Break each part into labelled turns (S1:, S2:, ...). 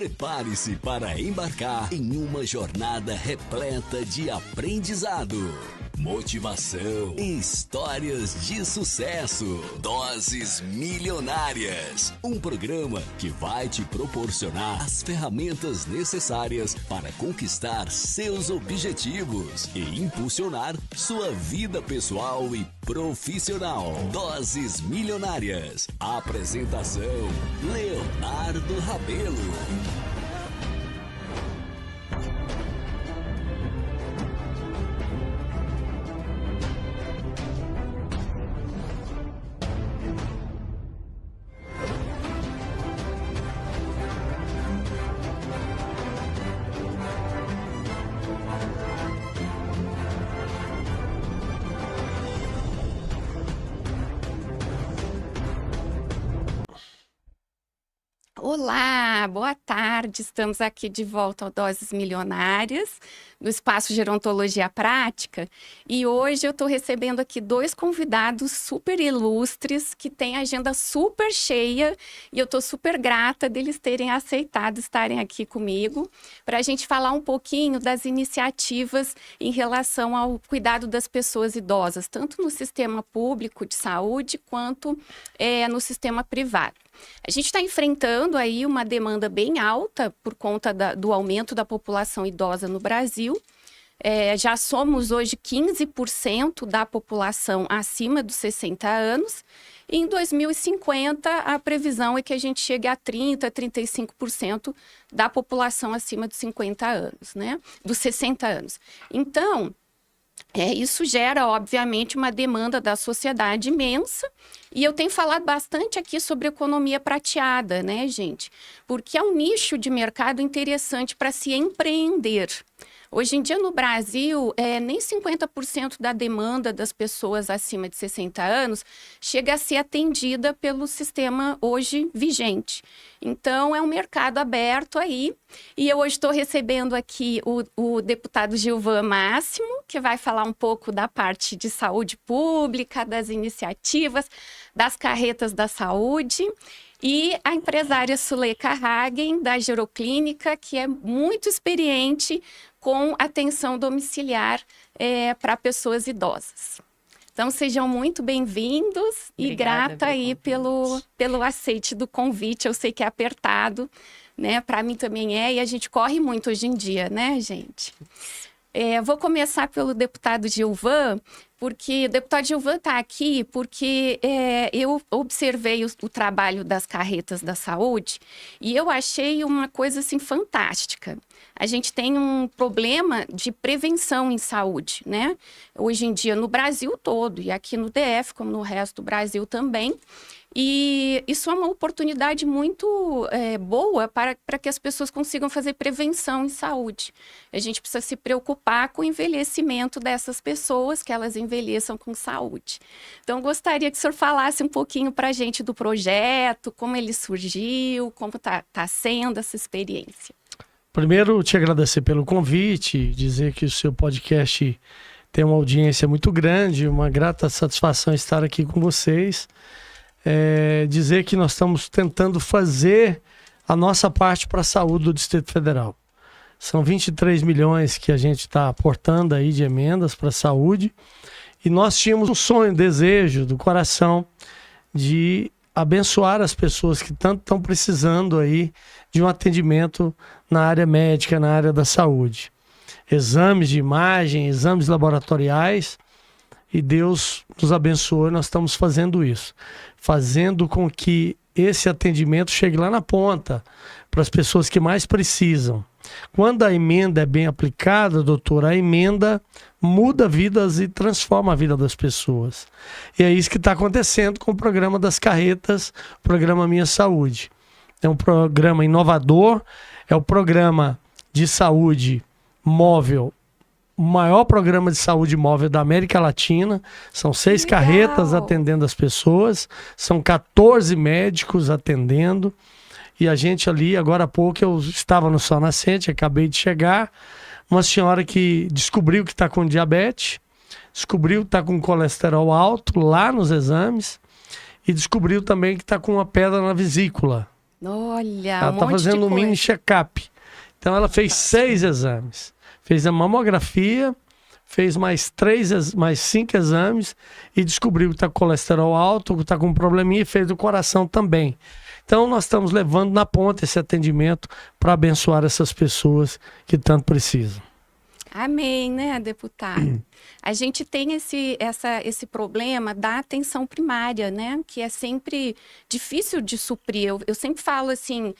S1: Prepare-se para embarcar em uma jornada repleta de aprendizado, motivação e histórias de sucesso. Doses Milionárias, um programa que vai te proporcionar as ferramentas necessárias para conquistar seus objetivos e impulsionar sua vida pessoal e profissional. Doses Milionárias. Apresentação: Leonardo Rabelo.
S2: Olá, boa tarde. Estamos aqui de volta ao Doses Milionárias, no Espaço Gerontologia Prática. E hoje eu estou recebendo aqui dois convidados super ilustres, que têm agenda super cheia. E eu estou super grata deles terem aceitado estarem aqui comigo, para a gente falar um pouquinho das iniciativas em relação ao cuidado das pessoas idosas, tanto no sistema público de saúde, quanto no sistema privado. A gente está enfrentando aí uma demanda bem alta por conta do aumento da população idosa no Brasil. Já somos hoje 15% da população acima dos 60 anos. E em 2050, a previsão é que a gente chegue a 30%, 35% da população acima dos 50 anos, né? Dos 60 anos. Então, isso gera, obviamente, uma demanda da sociedade imensa. E eu tenho falado bastante aqui sobre economia prateada, né, gente? Porque é um nicho de mercado interessante para se empreender. Hoje em dia, no Brasil, nem 50% da demanda das pessoas acima de 60 anos chega a ser atendida pelo sistema hoje vigente. Então, é um mercado aberto aí. E eu hoje estou recebendo aqui o deputado Gilvan Máximo, que vai falar um pouco da parte de saúde pública, das iniciativas, das carretas da saúde. E a empresária Suleika Hagen, da Geroclínica, que é muito experiente com atenção domiciliar para pessoas idosas. Então, sejam muito bem-vindos e grata aí pelo aceite do convite. Eu sei que é apertado, né? Para mim também e a gente corre muito hoje em dia, né, gente? Vou começar pelo deputado Gilvan, porque o deputado Gilvan está aqui porque eu observei o trabalho das carretas da saúde e eu achei uma coisa assim fantástica. A gente tem um problema de prevenção em saúde, né? Hoje em dia no Brasil todo e aqui no DF, como no resto do Brasil também. E isso é uma oportunidade muito boa para que as pessoas consigam fazer prevenção em saúde. A gente precisa se preocupar com o envelhecimento dessas pessoas, que elas envelheçam com saúde. Então, gostaria que o senhor falasse um pouquinho para a gente do projeto, como ele surgiu, como tá sendo essa experiência.
S3: Primeiro, te agradecer pelo convite, dizer que o seu podcast tem uma audiência muito grande, uma grata satisfação estar aqui com vocês. Dizer que nós estamos tentando fazer a nossa parte para a saúde do Distrito Federal. São 23 milhões que a gente está aportando aí de emendas para a saúde e nós tínhamos um sonho, desejo do coração de abençoar as pessoas que tanto estão precisando aí de um atendimento na área médica, na área da saúde. Exames de imagem, exames laboratoriais. E Deus nos abençoou e nós estamos fazendo isso. Fazendo com que esse atendimento chegue lá na ponta, para as pessoas que mais precisam. Quando a emenda é bem aplicada, doutor, a emenda muda vidas e transforma a vida das pessoas. E é isso que está acontecendo com o programa das carretas, o programa Minha Saúde. É um programa inovador, é o programa de saúde móvel, o maior programa de saúde móvel da América Latina. São 6 carretas atendendo as pessoas, são 14 médicos atendendo. E a gente ali, agora há pouco, eu estava no Sol Nascente, acabei de chegar, uma senhora que descobriu que está com diabetes, descobriu que está com colesterol alto lá nos exames e descobriu também que está com uma pedra na vesícula.
S2: Olha,
S3: Ela está fazendo um mini check-up. Então ela fez 6 exames. Fez a mamografia, fez mais 5 exames e descobriu que está com colesterol alto, que está com um probleminha e fez do coração também. Então nós estamos levando na ponta esse atendimento para abençoar essas pessoas que tanto precisam.
S2: Amém, né, deputado? A gente tem esse problema da atenção primária, né? Que é sempre difícil de suprir. Eu sempre falo assim,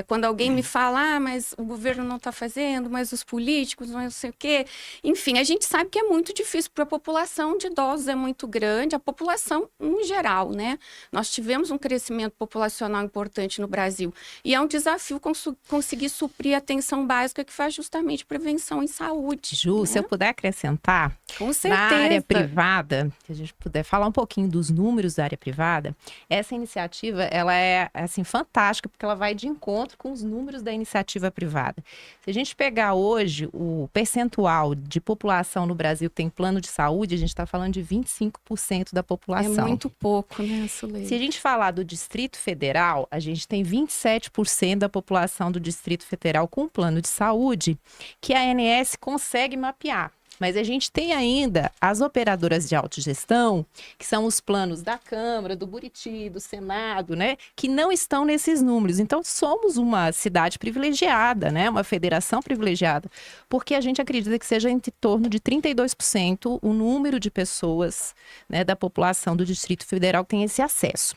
S2: quando alguém me fala, mas o governo não está fazendo, mas os políticos, não sei o quê. Enfim, a gente sabe que é muito difícil para a população de idosos, é muito grande, a população em geral, né? Nós tivemos um crescimento populacional importante no Brasil. E é um desafio conseguir suprir a atenção básica que faz justamente prevenção em saúde.
S4: Ju,
S2: né?
S4: Se eu puder acrescentar,
S2: Com certeza.
S4: na área privada, se a gente puder falar um pouquinho dos números da área privada, essa iniciativa, ela é, assim, fantástica, porque ela vai de encontro com os números da iniciativa privada. Se a gente pegar hoje o percentual de população no Brasil que tem plano de saúde, a gente está falando de 25% da população.
S2: É muito pouco, né, Suleide?
S4: Se a gente falar do Distrito Federal, a gente tem 27% da população do Distrito Federal com plano de saúde, que a ANS consegue mapear. Mas a gente tem ainda as operadoras de autogestão, que são os planos da Câmara, do Buriti, do Senado, né? Que não estão nesses números. Então, somos uma cidade privilegiada, né? Uma federação privilegiada, porque a gente acredita que seja em torno de 32% o número de pessoas, né, da população do Distrito Federal que tem esse acesso.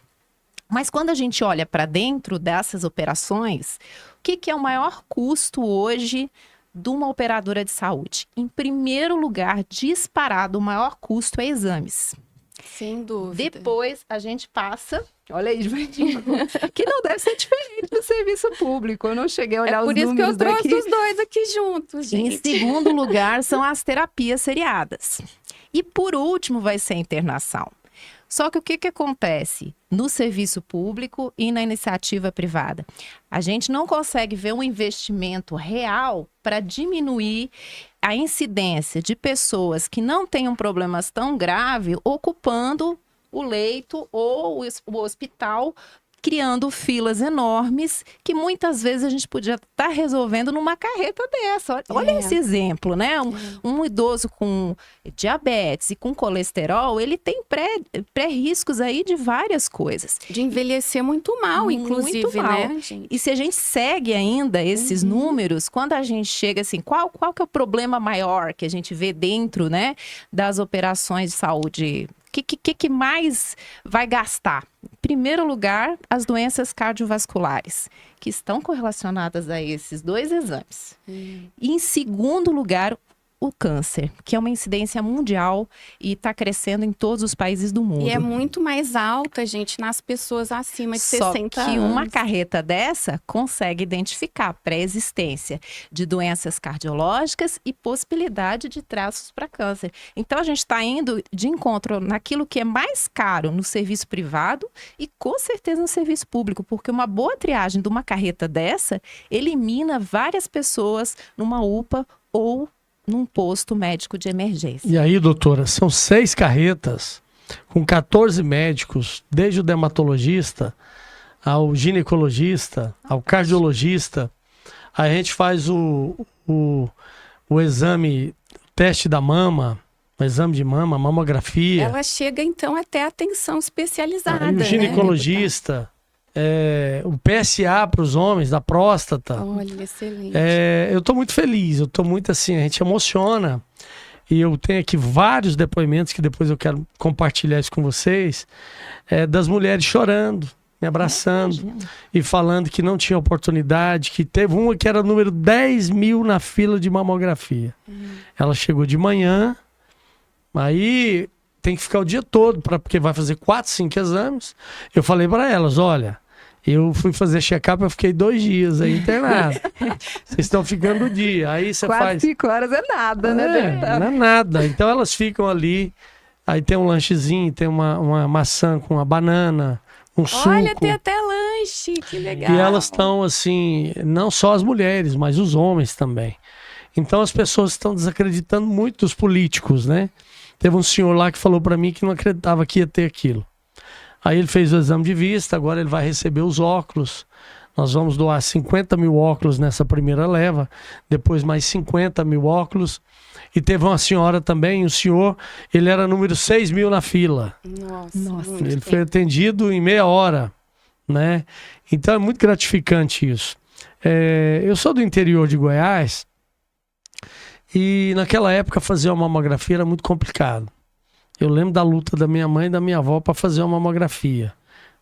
S4: Mas quando a gente olha para dentro dessas operações, o que é o maior custo hoje de uma operadora de saúde? Em primeiro lugar, disparado, o maior custo é exames.
S2: Sem dúvida.
S4: Depois a gente passa, olha aí, que não deve ser diferente do serviço público. Eu não cheguei a olhar os números daqui.
S2: Por isso que eu trouxe os dois aqui juntos, gente.
S4: Em segundo lugar, são as terapias seriadas. E por último vai ser a internação. Só que o que acontece no serviço público e na iniciativa privada? A gente não consegue ver um investimento real para diminuir a incidência de pessoas que não tenham problemas tão graves ocupando o leito ou o hospital, criando filas enormes que muitas vezes a gente podia estar resolvendo numa carreta dessa. Olha esse exemplo, né? Um idoso com diabetes e com colesterol, ele tem pré-riscos aí de várias coisas.
S2: De envelhecer muito mal, inclusive,
S4: muito mal,
S2: né, gente?
S4: E se a gente segue ainda esses números, quando a gente chega assim, qual que é o problema maior que a gente vê dentro, né, das operações de saúde? O que mais vai gastar? Em primeiro lugar, as doenças cardiovasculares, que estão correlacionadas a esses dois exames. E em segundo lugar, o câncer, que é uma incidência mundial e está crescendo em todos os países do mundo.
S2: E é muito mais alta, gente, nas pessoas acima de 60 anos.
S4: Só que uma carreta dessa consegue identificar a pré-existência de doenças cardiológicas e possibilidade de traços para câncer. Então, a gente está indo de encontro naquilo que é mais caro no serviço privado e, com certeza, no serviço público, porque uma boa triagem de uma carreta dessa elimina várias pessoas numa UPA ou num posto médico de emergência.
S3: E aí, doutora, são 6 carretas com 14 médicos, desde o dermatologista ao ginecologista, ao cardiologista. A gente faz o exame, teste da mama, o exame de mama, mamografia.
S2: Ela chega, então, até a atenção especializada.
S3: Aí o ginecologista, o PSA para os homens, da próstata.
S2: Olha, excelente.
S3: Eu estou muito feliz, eu estou muito assim, a gente emociona. E eu tenho aqui vários depoimentos que depois eu quero compartilhar isso com vocês, das mulheres chorando, me abraçando e falando que não tinha oportunidade, que teve uma que era número 10.000 na fila de mamografia. Ela chegou de manhã, aí tem que ficar o dia todo, porque vai fazer 4, 5 exames. Eu falei para elas, olha, eu fui fazer check-up, eu fiquei 2 dias aí internado. Vocês estão ficando o dia. Aí você
S4: 4, 5 horas é nada, né?
S3: Não é nada. Então elas ficam ali, aí tem um lanchezinho, tem uma maçã com uma banana, um suco.
S2: Olha, tem até lanche, que legal.
S3: E elas estão assim, não só as mulheres, mas os homens também. Então as pessoas estão desacreditando muito dos políticos, né? Teve um senhor lá que falou para mim que não acreditava que ia ter aquilo. Aí ele fez o exame de vista, agora ele vai receber os óculos. Nós vamos doar 50 mil óculos nessa primeira leva, depois mais 50 mil óculos. E teve uma senhora também, o senhor, ele era número 6 mil na fila.
S2: Nossa.
S3: Ele foi atendido em meia hora, né? Então é muito gratificante isso. Eu sou do interior de Goiás e naquela época fazer uma mamografia era muito complicado. Eu lembro da luta da minha mãe e da minha avó para fazer uma mamografia.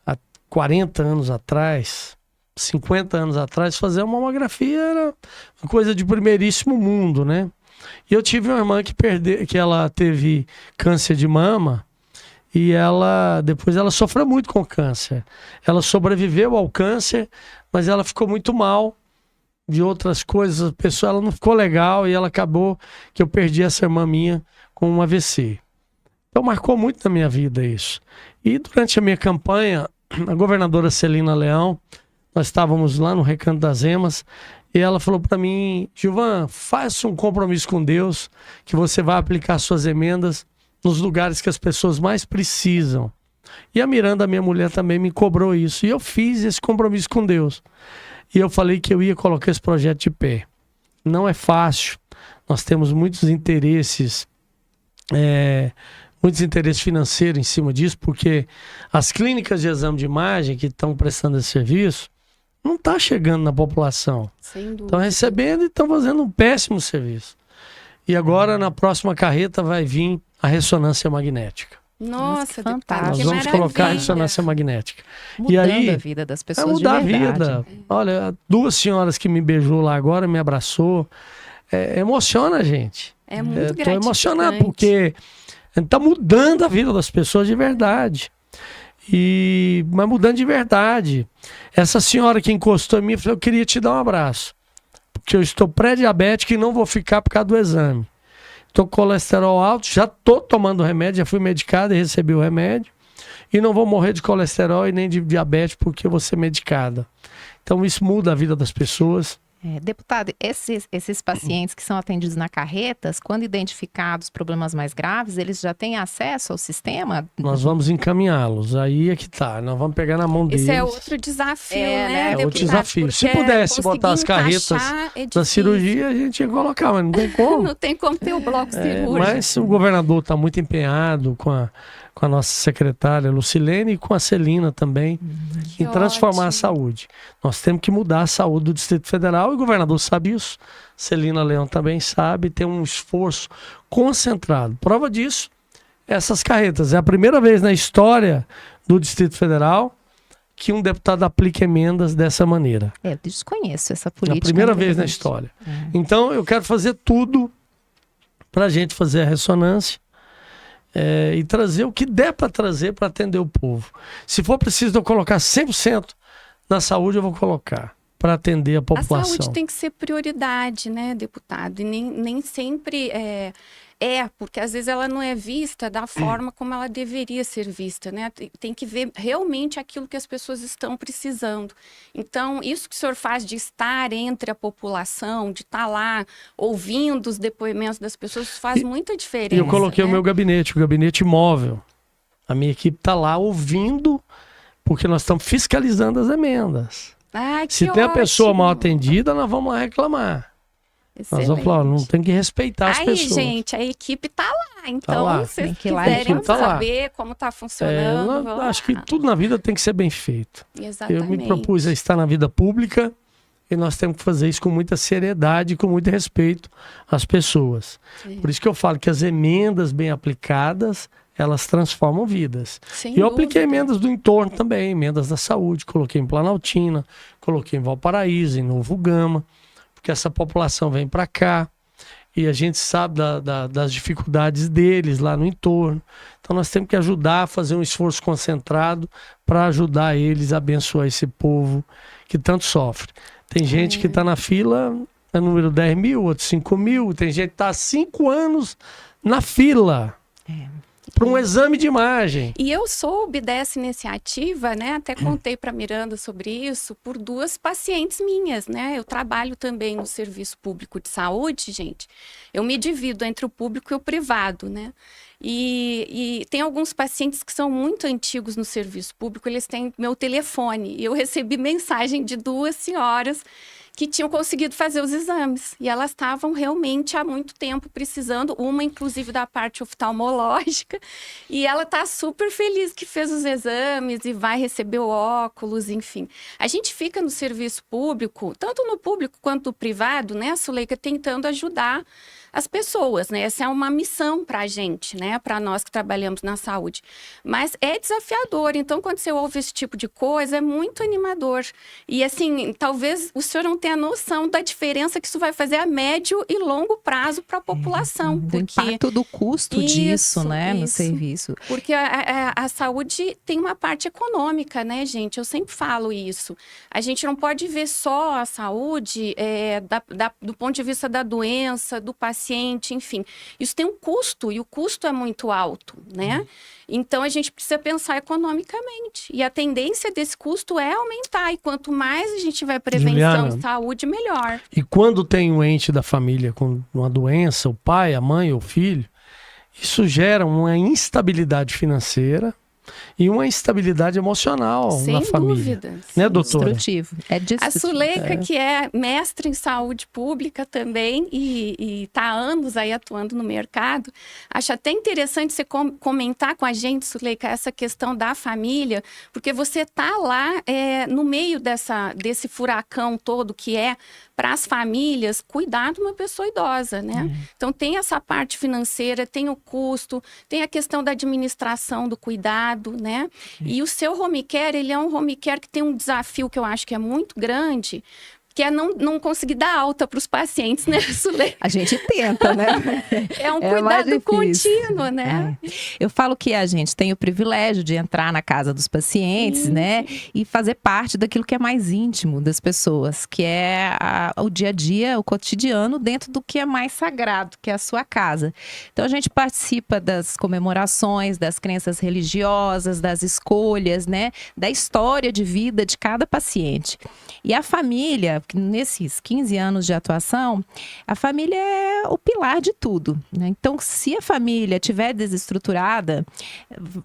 S3: Há 40 anos atrás, 50 anos atrás, fazer uma mamografia era uma coisa de primeiríssimo mundo, né? E eu tive uma irmã que ela teve câncer de mama e depois ela sofreu muito com câncer. Ela sobreviveu ao câncer, mas ela ficou muito mal de outras coisas. A pessoa, ela não ficou legal e ela acabou que eu perdi essa irmã minha com um AVC. Então marcou muito na minha vida isso. E durante a minha campanha, a governadora Celina Leão, nós estávamos lá no Recanto das Emas, e ela falou para mim: Gilvan, faça um compromisso com Deus que você vai aplicar suas emendas nos lugares que as pessoas mais precisam. E a Miranda, minha mulher, também me cobrou isso. E eu fiz esse compromisso com Deus. E eu falei que eu ia colocar esse projeto de pé. Não é fácil. Nós temos muitos interesses financeiros em cima disso, porque as clínicas de exame de imagem que estão prestando esse serviço não está chegando na população. Estão recebendo e estão fazendo um péssimo serviço. E agora, na próxima carreta, vai vir a ressonância magnética.
S2: Nossa,
S4: fantástico.
S3: Nós vamos colocar a ressonância magnética.
S4: Mudando
S3: e aí,
S4: a vida das pessoas
S3: mudar
S4: de verdade.
S3: a vida. Olha, 2 senhoras que me beijou lá agora, me abraçou. Emociona a gente.
S2: É muito gratificante.
S3: Estou emocionado porque está mudando a vida das pessoas de verdade. Mas mudando de verdade. Essa senhora que encostou em mim, falou: eu queria te dar um abraço, porque eu estou pré-diabético e não vou ficar por causa do exame. Estou com colesterol alto, já estou tomando remédio, já fui medicado e recebi o remédio. E não vou morrer de colesterol e nem de diabetes porque eu vou ser medicada. Então isso muda a vida das pessoas.
S4: Deputado, esses pacientes que são atendidos na carretas, quando identificados problemas mais graves, eles já têm acesso ao sistema?
S3: Nós vamos encaminhá-los. Aí é que tá. Nós vamos pegar na mão deles.
S2: Esse é outro desafio, né?
S3: É outro desafio. Se pudesse botar as carretas da cirurgia, a gente ia colocar, mas não tem como.
S2: Não tem como ter o bloco cirúrgico.
S3: Mas o governador está muito empenhado com a nossa secretária Lucilene e com a Celina também, em transformar a saúde. Nós temos que mudar a saúde do Distrito Federal e o governador sabe isso. Celina Leão também sabe, tem um esforço concentrado. Prova disso, essas carretas. É a primeira vez na história do Distrito Federal que um deputado aplica emendas dessa maneira.
S4: Eu desconheço essa política.
S3: É a primeira vez na história. Então, eu quero fazer tudo para a gente fazer a ressonância e trazer o que der para trazer para atender o povo. Se for preciso eu colocar 100% na saúde, eu vou colocar para atender a população.
S2: A saúde tem que ser prioridade, né, deputado? E nem sempre porque às vezes ela não é vista da forma como ela deveria ser vista, né? Tem que ver realmente aquilo que as pessoas estão precisando. Então, isso que o senhor faz de estar entre a população, de estar lá ouvindo os depoimentos das pessoas, faz muita diferença.
S3: E eu coloquei
S2: o
S3: meu gabinete, o gabinete móvel. A minha equipe está lá ouvindo, porque nós estamos fiscalizando as emendas. Se tem a pessoa mal atendida, nós vamos lá reclamar.
S2: Excelente.
S3: Nós vamos falar: não tem que respeitar as pessoas.
S2: Gente, a equipe tá lá. Então,
S3: lá.
S2: se vocês quiserem saber como tá funcionando...
S3: acho que tudo na vida tem que ser bem feito.
S2: Exatamente.
S3: Eu me propus a estar na vida pública e nós temos que fazer isso com muita seriedade e com muito respeito às pessoas. Sim. Por isso que eu falo que as emendas bem aplicadas, elas transformam vidas. E eu apliquei emendas do entorno também, emendas da saúde. Coloquei em Planaltina, coloquei em Valparaíso, em Novo Gama, porque essa população vem para cá e a gente sabe das dificuldades deles lá no entorno. Então nós temos que ajudar a fazer um esforço concentrado para ajudar eles a abençoar esse povo que tanto sofre. Tem gente que está na fila, é número 10 mil, outro 5 mil, tem gente que está há 5 anos na fila. para um exame de imagem.
S2: E eu soube dessa iniciativa, né? Até contei para Miranda sobre isso, por 2 pacientes minhas, né? Eu trabalho também no serviço público de saúde, gente. Eu me divido entre o público e o privado, né? E tem alguns pacientes que são muito antigos no serviço público, eles têm meu telefone. E eu recebi mensagem de 2 senhoras que tinham conseguido fazer os exames. E elas estavam realmente há muito tempo precisando, uma inclusive da parte oftalmológica, e ela está super feliz que fez os exames e vai receber o óculos, enfim. A gente fica no serviço público, tanto no público quanto no privado, né, Suleika, tentando ajudar as pessoas, né? Essa é uma missão para a gente, né? Para nós que trabalhamos na saúde. Mas é desafiador. Então, quando você ouve esse tipo de coisa, é muito animador. E, assim, talvez o senhor não tenha noção da diferença que isso vai fazer a médio e longo prazo para a população.
S4: Do impacto do custo disso, né? No serviço.
S2: Porque a saúde tem uma parte econômica, né, gente? Eu sempre falo isso. A gente não pode ver só a saúde do ponto de vista da doença, do paciente, enfim. Isso tem um custo, e o custo é muito alto, né? Então, a gente precisa pensar economicamente. E a tendência desse custo é aumentar. E quanto mais a gente tiver prevenção e saúde, melhor.
S3: E quando tem um ente da família com uma doença, o pai, a mãe ou o filho, isso gera uma instabilidade financeira e uma instabilidade emocional na família.
S2: Sem dúvida.
S3: Né, doutora?
S4: Destrutivo. É destrutivo.
S2: A Suleika, que é mestre em saúde pública também e está há anos aí atuando no mercado, acho até interessante você comentar com a gente, Suleika, essa questão da família, porque você está lá no meio desse furacão todo que é para as famílias cuidar de uma pessoa idosa, né? Então tem essa parte financeira, tem o custo, tem a questão da administração do cuidado, né? E o seu home care, ele é um home care que tem um desafio que eu acho que é muito grande, que é não conseguir dar alta para os pacientes, né, Suleika?
S4: A gente tenta, né?
S2: É um cuidado contínuo, né?
S4: Eu falo que a gente tem o privilégio de entrar na casa dos pacientes, né? E fazer parte daquilo que é mais íntimo das pessoas, que é o dia a dia, o cotidiano, dentro do que é mais sagrado, que é a sua casa. Então, a gente participa das comemorações, das crenças religiosas, das escolhas, né? Da história de vida de cada paciente. E a família, nesses 15 anos de atuação, a família é o pilar de tudo, né? Então, se a família estiver desestruturada,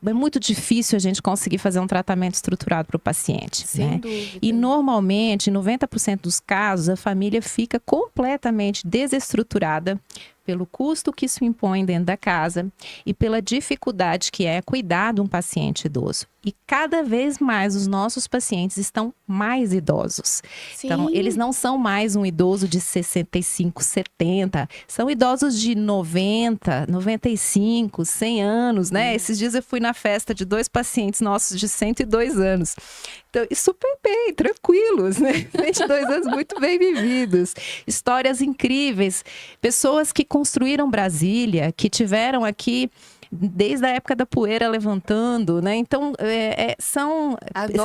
S4: é muito difícil a gente conseguir fazer um tratamento estruturado para o paciente.
S2: Sem
S4: né?
S2: dúvida.
S4: E normalmente, em 90% dos casos, a família fica completamente desestruturada pelo custo que isso impõe dentro da casa e pela dificuldade que é cuidar de um paciente idoso. E cada vez mais os nossos pacientes estão mais idosos.
S2: Sim.
S4: Então, eles não são mais um idoso de 65, 70, são idosos de 90, 95, 100 anos, né? Esses dias eu fui na festa de 2 pacientes nossos de 102 anos. Então, e super bem, tranquilos, né? 22 anos muito bem vividos. Histórias incríveis. Pessoas que construíram Brasília, que tiveram aqui desde a época da poeira levantando, né? Então, são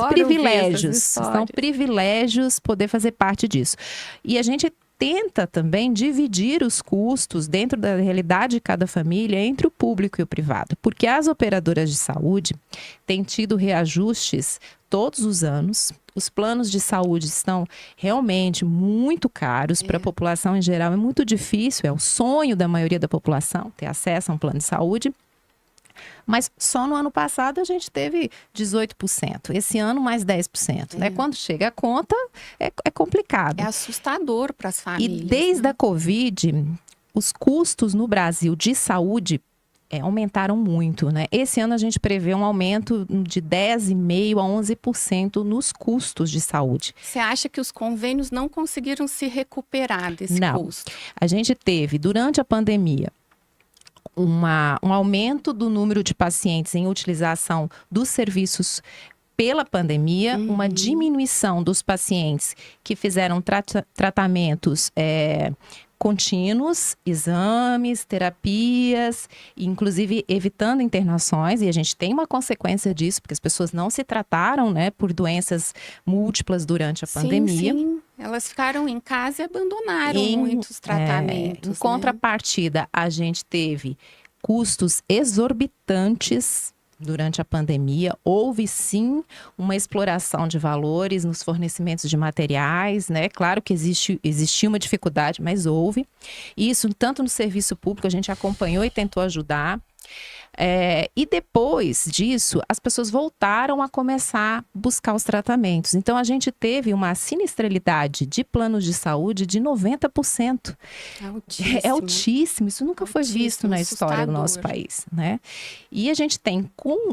S4: privilégios. São privilégios poder fazer parte disso. E a gente tenta também dividir os custos dentro da realidade de cada família entre o público e o privado, porque as operadoras de saúde têm tido reajustes todos os anos. Os planos de saúde estão realmente muito caros para a população em geral. É muito difícil, é o sonho da maioria da população ter acesso a um plano de saúde. Mas só no ano passado a gente teve 18%. Esse ano mais 10%. Né? Quando chega a conta, é complicado.
S2: É assustador para as famílias.
S4: E desde a Covid, os custos no Brasil de saúde aumentaram muito, né? Esse ano a gente prevê um aumento de 10,5% a 11% nos custos de saúde.
S2: Você acha que os convênios não conseguiram se recuperar desse custo?
S4: A gente teve, durante a pandemia, um aumento do número de pacientes em utilização dos serviços pela pandemia, uma diminuição dos pacientes que fizeram tratamentos contínuos, exames, terapias, inclusive evitando internações, e a gente tem uma consequência disso, porque as pessoas não se trataram, né, por doenças múltiplas durante a pandemia.
S2: Sim. Elas ficaram em casa e abandonaram muitos tratamentos.
S4: Em contrapartida, a gente teve custos exorbitantes durante a pandemia. Houve, sim, uma exploração de valores nos fornecimentos de materiais, né? Claro que existia uma dificuldade, mas houve. Isso, tanto no serviço público, a gente acompanhou e tentou ajudar. E depois disso, as pessoas voltaram a começar a buscar os tratamentos. Então, a gente teve uma sinistralidade de planos de saúde de 90%. É altíssimo. Isso nunca foi visto na história do nosso país, né? E a gente tem,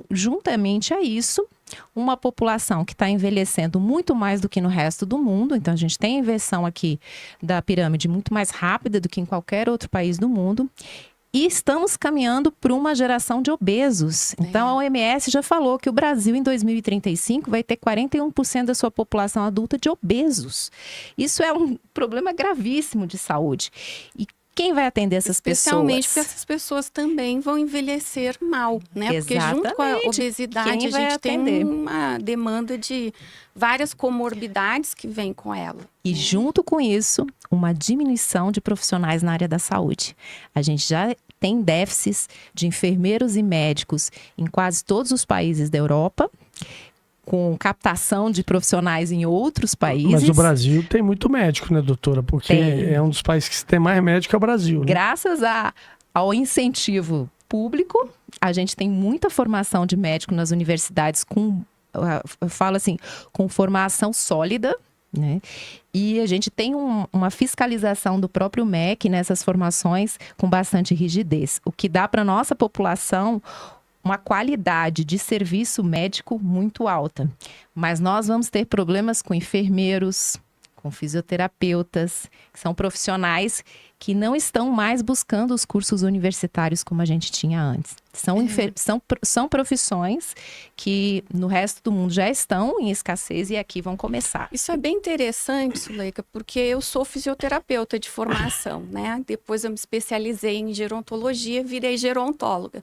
S4: juntamente a isso, uma população que está envelhecendo muito mais do que no resto do mundo. Então, a gente tem a inversão aqui da pirâmide muito mais rápida do que em qualquer outro país do mundo. E estamos caminhando para uma geração de obesos. Então, a OMS já falou que o Brasil, em 2035, vai ter 41% da sua população adulta de obesos. Isso é um problema gravíssimo de saúde. E quem vai atender essas pessoas?
S2: Especialmente porque essas pessoas também vão envelhecer mal, né?
S4: Exatamente.
S2: Porque junto com a obesidade, a gente tem uma demanda de várias comorbidades que vêm com ela.
S4: E junto com isso, uma diminuição de profissionais na área da saúde. A gente já tem déficits de enfermeiros e médicos em quase todos os países da Europa, com captação de profissionais em outros países.
S3: Mas o Brasil tem muito médico, né, doutora? Porque é um dos países que tem mais médico é o Brasil, né?
S4: Graças ao incentivo público, a gente tem muita formação de médico nas universidades eu falo assim, com formação sólida, né? E a gente tem uma fiscalização do próprio MEC nessas formações com bastante rigidez, o que dá para a nossa população uma qualidade de serviço médico muito alta. Mas nós vamos ter problemas com enfermeiros, com fisioterapeutas, que são profissionais que não estão mais buscando os cursos universitários como a gente tinha antes. São profissões que no resto do mundo já estão em escassez e aqui vão começar.
S2: Isso é bem interessante, Suleika, porque eu sou fisioterapeuta de formação, né? Depois eu me especializei em gerontologia, virei gerontóloga.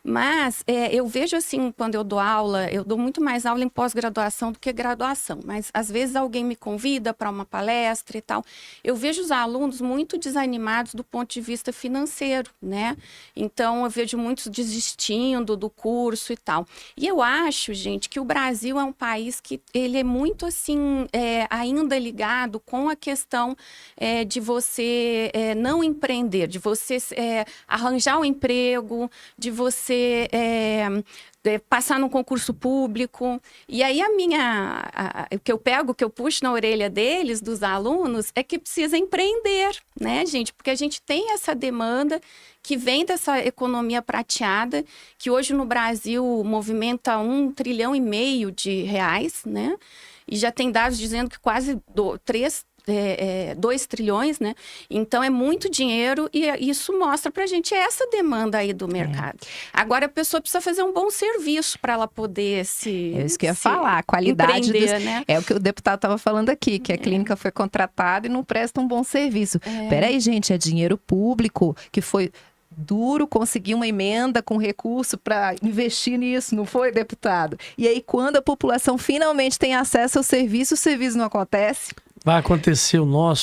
S2: Mas eu vejo assim, quando eu dou aula, eu dou muito mais aula em pós-graduação do que graduação. Mas às vezes alguém me convida para uma palestra e tal. Eu vejo os alunos muito desanimados do ponto de vista financeiro, né? Então eu vejo muitos desistindo do curso e tal. E eu acho, gente, que o Brasil é um país que ele é muito assim, ainda ligado com a questão de você não empreender, de você arranjar um emprego, de você passar num concurso público. E aí o que eu puxo na orelha deles, dos alunos, é que precisa empreender, né, gente? Porque a gente tem essa demanda que vem dessa economia prateada, que hoje no Brasil movimenta R$1,5 trilhão de reais, né? E já tem dados dizendo que quase 2 trilhões, né? Então é muito dinheiro e isso mostra pra gente essa demanda aí do mercado. Agora a pessoa precisa fazer um bom serviço para ela poder
S4: É isso que eu ia falar, a qualidade
S2: né?
S4: É o que o deputado estava falando aqui, que a clínica foi contratada e não presta um bom serviço. Peraí, gente, é dinheiro público que foi duro conseguir uma emenda com recurso para investir nisso, não foi, deputado? E aí, quando a população finalmente tem acesso ao serviço, o serviço não acontece.
S3: Vai acontecer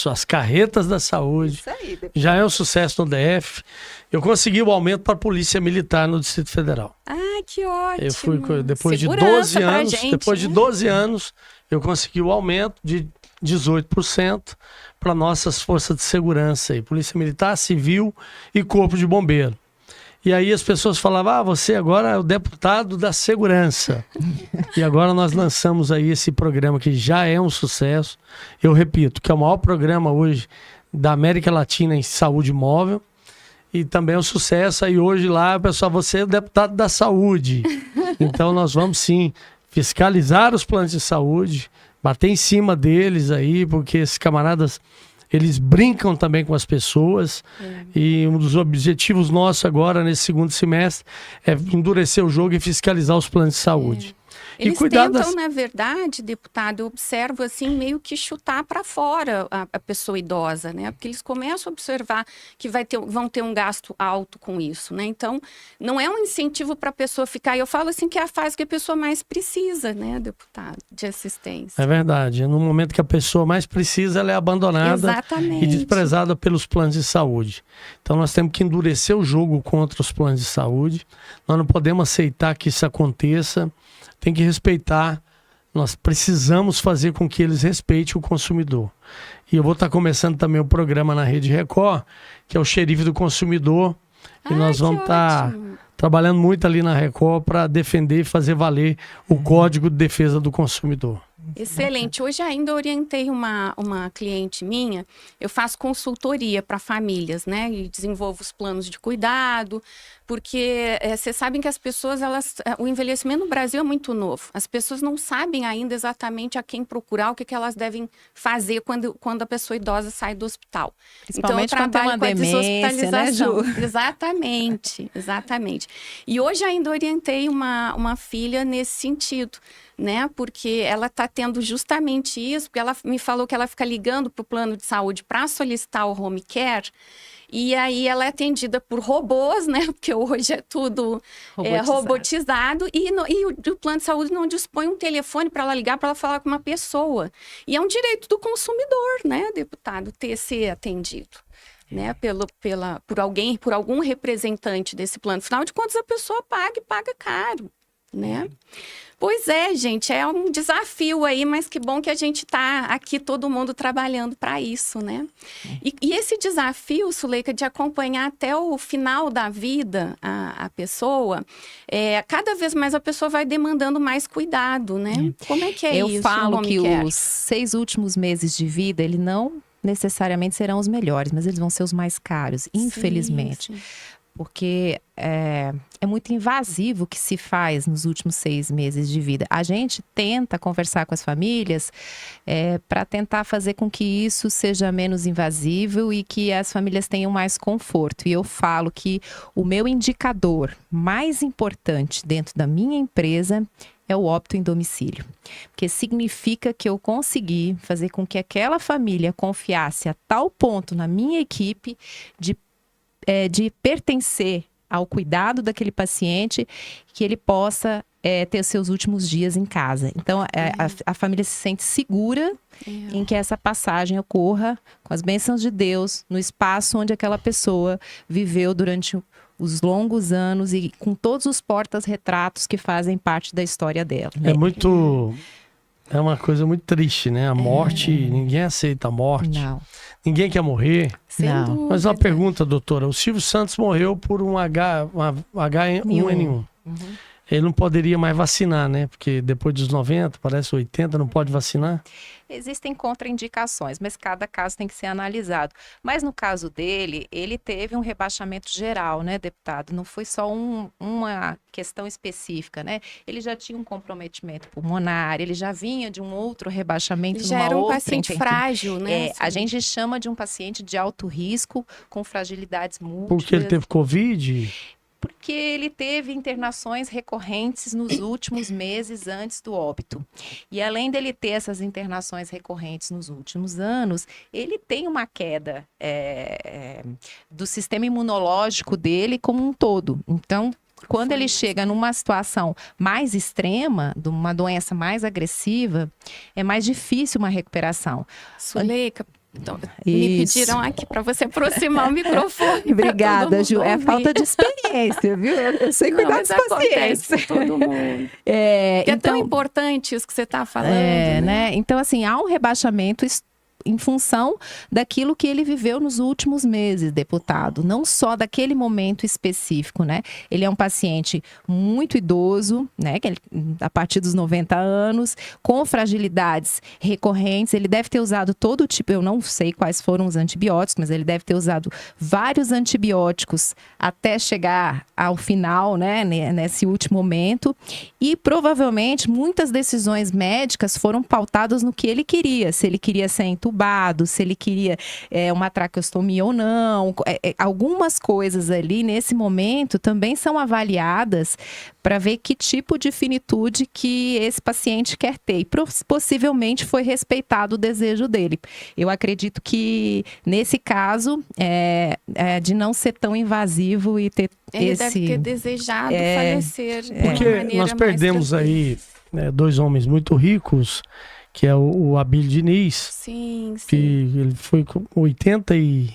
S3: as carretas da saúde.
S4: Isso aí, deputado.
S3: Já é um sucesso no DF. Eu consegui o aumento para a Polícia Militar no Distrito Federal.
S2: Ah, que ótimo!
S3: Eu fui, depois de
S2: Segurança
S3: 12 anos,
S2: gente,
S3: depois de 12 anos, eu consegui o aumento de 18% para nossas forças de segurança aí, Polícia Militar, Civil e Corpo de Bombeiro. E aí as pessoas falavam, você agora é o deputado da segurança. E agora nós lançamos aí esse programa que já é um sucesso. Eu repito, que é o maior programa hoje da América Latina em saúde móvel. E também é um sucesso. Aí hoje lá, pessoal, você é o deputado da saúde. Então nós vamos sim fiscalizar os planos de saúde, bater em cima deles aí, porque esses camaradas, eles brincam também com as pessoas. E um dos objetivos nossos agora, nesse segundo semestre, é endurecer o jogo e fiscalizar os planos de saúde.
S2: Eles tentam, na verdade, deputado, eu observo assim, meio que chutar para fora a pessoa idosa, né? Porque eles começam a observar que vão ter um gasto alto com isso, né? Então, não é um incentivo para a pessoa ficar. Eu falo assim que é a fase que a pessoa mais precisa, né, deputado, de assistência.
S3: É verdade. No momento que a pessoa mais precisa, ela é abandonada.
S2: Exatamente.
S3: E desprezada pelos planos de saúde. Então, nós temos que endurecer o jogo contra os planos de saúde. Nós não podemos aceitar que isso aconteça. Tem que respeitar, nós precisamos fazer com que eles respeitem o consumidor. E eu vou estar começando também o programa na Rede Record, que é o Xerife do Consumidor, e nós vamos estar trabalhando muito ali na Record para defender e fazer valer o Código de Defesa do Consumidor.
S2: Excelente. Hoje ainda orientei uma cliente minha, eu faço consultoria para famílias, né? E desenvolvo os planos de cuidado, porque vocês sabem que as pessoas, o envelhecimento no Brasil é muito novo. As pessoas não sabem ainda exatamente a quem procurar, o que elas devem fazer quando a pessoa idosa sai do hospital.
S4: Principalmente
S2: então, eu trabalho
S4: quando
S2: com a
S4: tem uma demência,
S2: deshospitalização.
S4: né, Ju?
S2: Exatamente, exatamente. E hoje ainda orientei uma filha nesse sentido, né? Porque ela está tendo justamente isso, porque ela me falou que ela fica ligando para o plano de saúde para solicitar o home care, e aí ela é atendida por robôs, né? Porque hoje é tudo robotizado, e o plano de saúde não dispõe um telefone para ela ligar, para ela falar com uma pessoa. E é um direito do consumidor, né, deputado, ser atendido, né, por algum representante desse plano. Afinal de contas, a pessoa paga e paga caro, né? Pois é, gente, é um desafio aí, mas que bom que a gente está aqui, todo mundo trabalhando para isso, né? E esse desafio, Suleika, de acompanhar até o final da vida a pessoa, cada vez mais a pessoa vai demandando mais cuidado, né? Como é que é isso?
S4: Eu falo que os 6 últimos meses de vida, ele não necessariamente serão os melhores, mas eles vão ser os mais caros, infelizmente.
S2: Sim.
S4: Porque é muito invasivo o que se faz nos últimos 6 meses de vida. A gente tenta conversar com as famílias para tentar fazer com que isso seja menos invasivo e que as famílias tenham mais conforto. E eu falo que o meu indicador mais importante dentro da minha empresa é o óbito em domicílio. Porque significa que eu consegui fazer com que aquela família confiasse a tal ponto na minha equipe de pertencer ao cuidado daquele paciente, que ele possa ter seus últimos dias em casa. Então, a família se sente segura em que essa passagem ocorra com as bênçãos de Deus, no espaço onde aquela pessoa viveu durante os longos anos e com todos os portas-retratos que fazem parte da história dela. Né?
S3: É uma coisa muito triste, né? A morte, ninguém aceita a morte.
S4: Não.
S3: Ninguém quer morrer.
S4: Não.
S3: Mas uma pergunta, doutora. O Silvio Santos morreu por um H1N1. Ele não poderia mais vacinar, né? Porque depois dos 90, parece 80, não pode vacinar.
S4: Existem contraindicações, mas cada caso tem que ser analisado. Mas no caso dele, ele teve um rebaixamento geral, né, deputado? Não foi só uma questão específica, né? Ele já tinha um comprometimento pulmonar, ele já vinha de um outro rebaixamento
S2: ele já era um paciente frágil, né?
S4: A gente chama de um paciente de alto risco, com fragilidades múltiplas.
S3: Porque ele teve Covid?
S4: Porque ele teve internações recorrentes nos últimos meses antes do óbito. E além dele ter essas internações recorrentes nos últimos anos, ele tem uma queda do sistema imunológico dele como um todo. Então, quando ele chega numa situação mais extrema, de uma doença mais agressiva, é mais difícil uma recuperação.
S2: Suleika, então, me pediram aqui para você aproximar o microfone.
S4: Obrigada, Ju. É falta de experiência, viu? Eu sei cuidar dos pacientes.
S2: Todo mundo. É tão importante isso que você está falando.
S4: Né? Então, assim, há um rebaixamento em função daquilo que ele viveu nos últimos meses, deputado. Não só daquele momento específico, né? Ele é um paciente muito idoso, né? A partir dos 90 anos, com fragilidades recorrentes. Ele deve ter usado todo tipo, eu não sei quais foram os antibióticos, mas ele deve ter usado vários antibióticos até chegar ao final, né? Nesse último momento. E provavelmente muitas decisões médicas foram pautadas no que ele queria. Se ele queria ser entubado, entubado, se ele queria uma traqueostomia ou não. Algumas coisas ali, nesse momento, também são avaliadas para ver que tipo de finitude que esse paciente quer ter. E possivelmente foi respeitado o desejo dele. Eu acredito que, nesse caso, de não ser tão invasivo e ter
S2: Ele deve ter desejado falecer.
S3: Porque nós perdemos aí dois homens muito ricos, que é o Abílio Diniz.
S2: Sim, sim.
S3: Que ele foi com 80 e...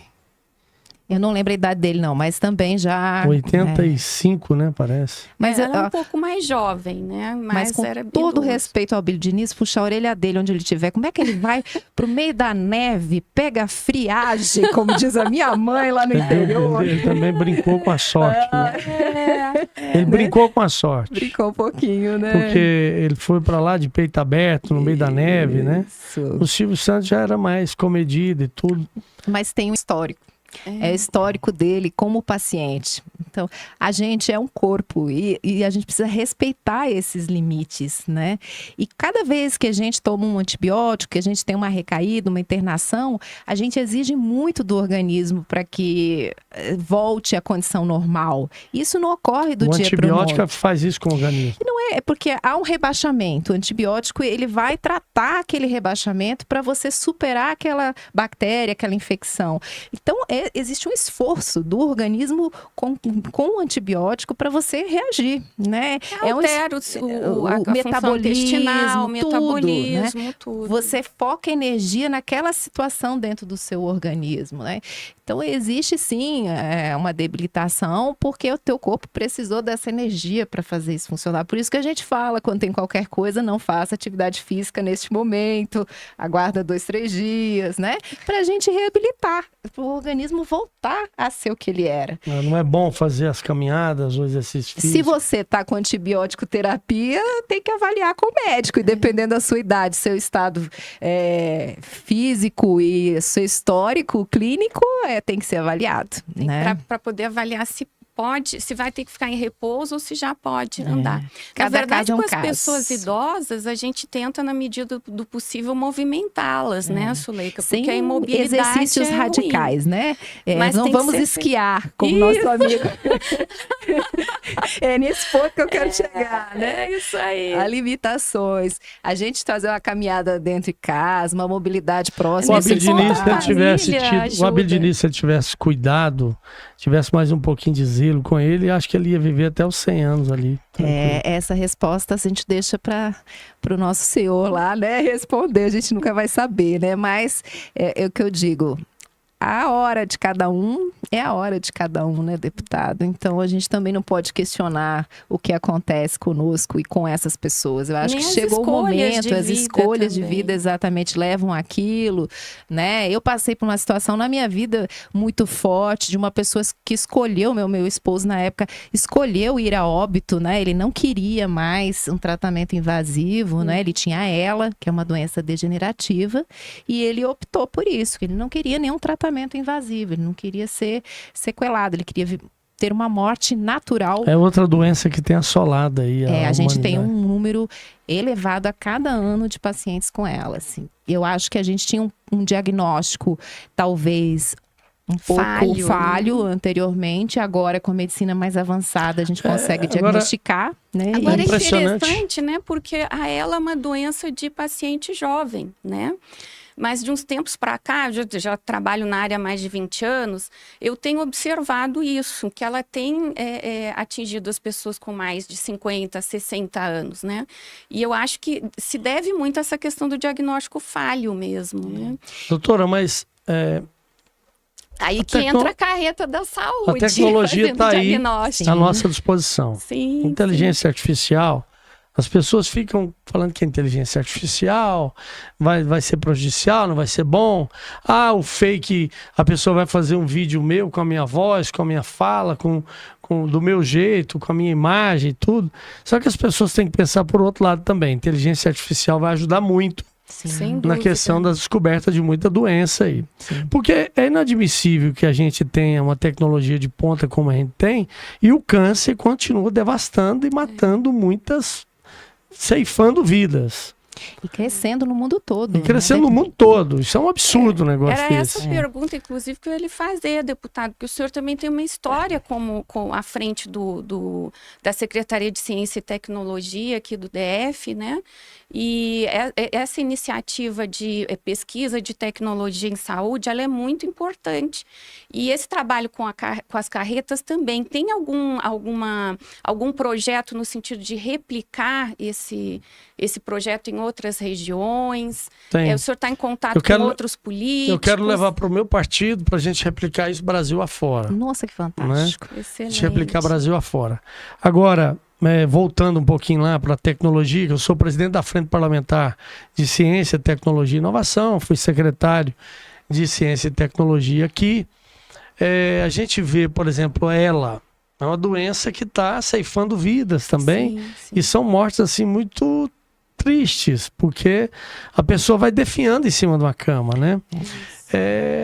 S4: Eu não lembro a idade dele, não, mas também já...
S3: 85, né, parece.
S2: Mas era um pouco mais jovem, né?
S4: Mas com
S2: era
S4: todo respeito ao Abílio Diniz, puxa a orelha dele onde ele estiver. Como é que ele vai pro meio da neve, pega friagem, como diz a minha mãe lá no interior?
S3: Ele também brincou com a sorte, né? Ele brincou com a sorte.
S4: Brincou um pouquinho, né?
S3: Porque ele foi pra lá de peito aberto, no meio da neve, né? O Silvio Santos já era mais comedido e tudo.
S4: Mas tem um histórico. É histórico dele como paciente. Então, a gente é um corpo e a gente precisa respeitar esses limites, né? E cada vez que a gente toma um antibiótico, que a gente tem uma recaída, uma internação, a gente exige muito do organismo para que volte à condição normal. Isso não ocorre do dia para o outro. O
S3: antibiótico faz isso com o organismo.
S4: Não é porque há um rebaixamento. O antibiótico, ele vai tratar aquele rebaixamento para você superar aquela bactéria, aquela infecção. Então, existe um esforço do organismo com o antibiótico para você reagir, né?
S2: Altera
S4: o metabolismo,
S2: tudo.
S4: Você foca energia naquela situação dentro do seu organismo, né? Então, existe sim uma debilitação, porque o teu corpo precisou dessa energia para fazer isso funcionar. Por isso que a gente fala, quando tem qualquer coisa, não faça atividade física neste momento, aguarda 2, 3 dias, né? Para a gente reabilitar, para o organismo voltar a ser o que ele era.
S3: Não é bom fazer as caminhadas, os exercícios físicos?
S4: Se você está com antibiótico terapia, tem que avaliar com o médico. E dependendo da sua idade, seu estado físico e seu histórico clínico, tem que ser avaliado. Né?
S2: Para poder avaliar se vai ter que ficar em repouso ou se já pode andar.
S4: Cada
S2: Na verdade,
S4: caso é um
S2: com as
S4: caso.
S2: Pessoas idosas, a gente tenta, na medida do possível, movimentá-las, né, Suleika? Porque
S4: sem
S2: a imobilidade
S4: exercícios radicais,
S2: ruim.
S4: né?
S2: Mas
S4: não vamos esquiar, como nosso amigo. É nesse ponto que eu quero chegar, né?
S2: É isso aí.
S4: Há limitações. A gente fazer uma caminhada dentro de casa, uma mobilidade próxima.
S3: O Abílio Diniz, se ele tivesse cuidado, tivesse mais um pouquinho de zelo com ele, acho que ele ia viver até os 100 anos ali.
S4: Essa resposta a gente deixa para o nosso senhor lá, né, responder. A gente nunca vai saber, né? Mas é o que eu digo. A hora de cada um é a hora de cada um, né, deputado? Então, a gente também não pode questionar o que acontece conosco e com essas pessoas. Eu acho que chegou o momento, as escolhas de vida exatamente levam aquilo, né? Eu passei por uma situação na minha vida muito forte, de uma pessoa que escolheu, meu esposo na época, escolheu ir a óbito, né? Ele não queria mais um tratamento invasivo, né? Ele tinha ELA, que é uma doença degenerativa, e ele optou por isso, ele não queria nenhum tratamento invasivo, ele não queria ser sequelado, ele queria ter uma morte natural.
S3: É outra doença que tem assolado aí a
S4: gente tem um número elevado a cada ano de pacientes com ela, assim. Eu acho que a gente tinha um diagnóstico, talvez um pouco falho anteriormente, agora com a medicina mais avançada a gente consegue diagnosticar, né?
S2: Agora é interessante, né? Porque a ela é uma doença de paciente jovem, né? Mas de uns tempos para cá, já trabalho na área há mais de 20 anos, eu tenho observado isso, que ela tem atingido as pessoas com mais de 50, 60 anos, né? E eu acho que se deve muito a essa questão do diagnóstico falho mesmo, né?
S3: Doutora, mas...
S2: Aí que entra a carreta da saúde.
S3: A tecnologia está aí à nossa disposição.
S2: Sim,
S3: inteligência artificial... As pessoas ficam falando que a inteligência artificial vai ser prejudicial, não vai ser bom. O fake, a pessoa vai fazer um vídeo meu com a minha voz, com a minha fala, do meu jeito, com a minha imagem e tudo. Só que as pessoas têm que pensar por outro lado também. A inteligência artificial vai ajudar muito na questão da descoberta de muita doença aí. Sim. Porque é inadmissível que a gente tenha uma tecnologia de ponta como a gente tem e o câncer continua devastando e matando muitas... ceifando vidas.
S4: E crescendo no mundo todo.
S3: E crescendo no mundo todo. Isso é um absurdo o negócio
S2: Era
S3: desse.
S2: essa pergunta, inclusive, que eu ia lhe fazer, deputado, porque o senhor também tem uma história à frente da Secretaria de Ciência e Tecnologia aqui do DF, né? E essa iniciativa de pesquisa de tecnologia em saúde, ela é muito importante. E esse trabalho com as carretas também, tem algum projeto no sentido de replicar esse projeto em outras regiões?
S3: Tem.
S2: O senhor está em contato com outros políticos?
S3: Eu quero levar para o meu partido para a gente replicar isso Brasil afora.
S4: Nossa, que fantástico.
S3: Né?
S2: Excelente.
S3: A gente replicar Brasil afora. Agora, voltando um pouquinho lá para a tecnologia, que eu sou presidente da Frente Parlamentar de Ciência, Tecnologia e Inovação, fui secretário de Ciência e Tecnologia aqui. A gente vê, por exemplo, ela é uma doença que está ceifando vidas também.
S2: Sim.
S3: E são mortes assim muito tristes, porque a pessoa vai definhando em cima de uma cama, né?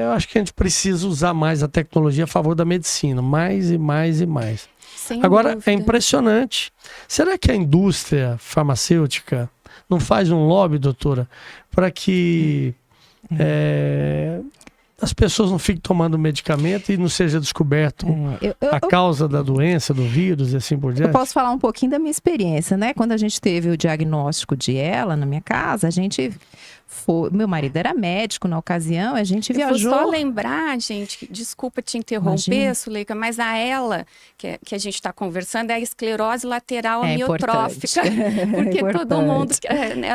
S3: Eu acho que a gente precisa usar mais a tecnologia a favor da medicina, mais e mais e mais.
S2: Sem
S3: Agora,
S2: dúvida.
S3: é impressionante. Será que a indústria farmacêutica não faz um lobby, doutora, para que as pessoas não fiquem tomando medicamento e não seja descoberto a causa da doença, do vírus e assim por diante?
S4: Eu posso falar um pouquinho da minha experiência, né? Quando a gente teve o diagnóstico de ela na minha casa, a gente foi... Meu marido era médico na ocasião, a gente viajou...
S2: Eu vou só lembrar, gente, desculpa te interromper, Suleika, mas a ela, que a gente está conversando, é a esclerose lateral amiotrófica. Porque todo mundo,